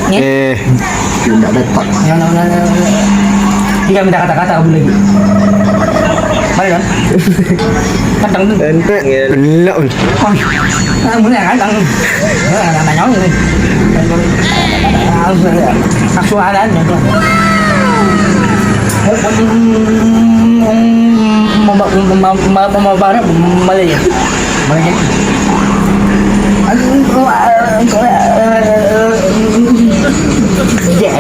Tidak dapat. Jika minta kata-kata aku lagi. Mari kan? Kadang tuh. Ente belak. Muốn là kadang. Là nói người. Seksual dan mau barang Malay. Malay. Dạ.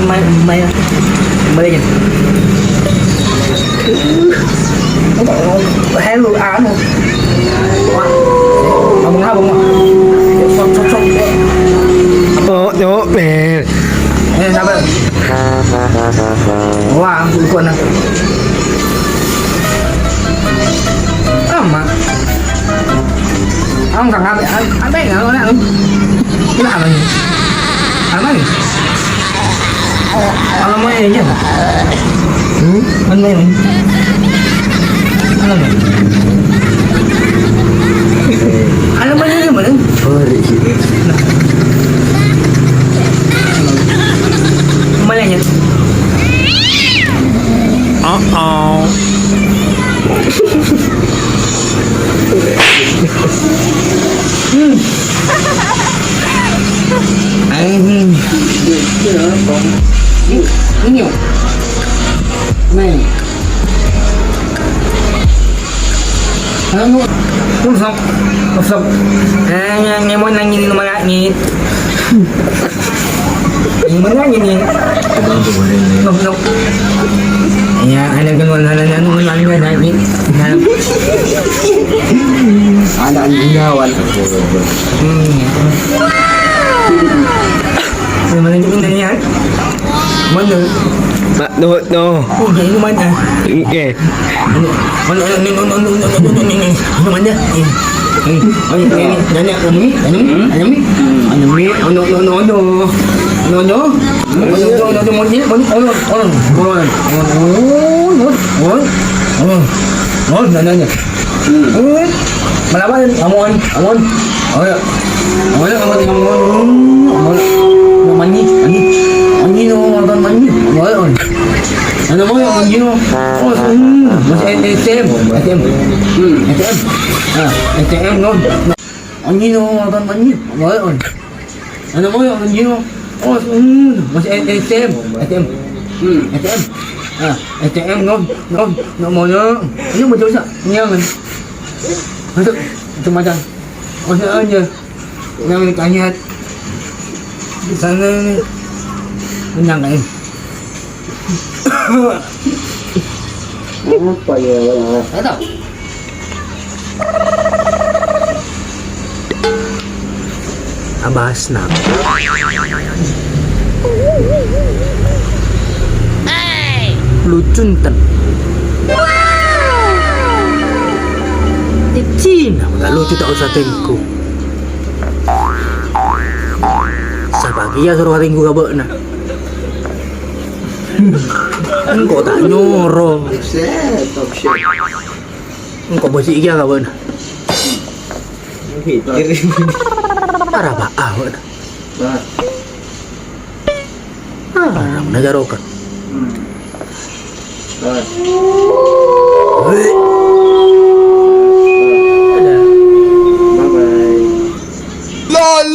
Mai Malay. Hello ano. Abang abang. Sok. Yo, Sabar. Wah, bukan aku. Mà ông thằng anh bé nữa nè cái làm gì anh mấy anh mấy gì chứ anh mấy mình anh làm gì anh làm mấy cái mình mấy là gì anh nhiều này không xong nghe món anh nhìn mà lại nhìn mới nói nhìn không ya ada keluar ada ini ada anjingawan mana juga nanya mana no ini mana okay mana ini nanya ano mo yung yun ATM ATM no ang yun ang manyo ano mo yung yun mas ATM ATM no mo no ano mo doon sa niya man ito macam ano aja yang kanyat di sana kenyang kain apa ya tahu abas na lucun ten Cina nggak lucu tak usah tengku sabagi ya suruh tengku gak benar engkau tak nyoro engkau bersih iya gak benar parah pak benar parah najarokan LOL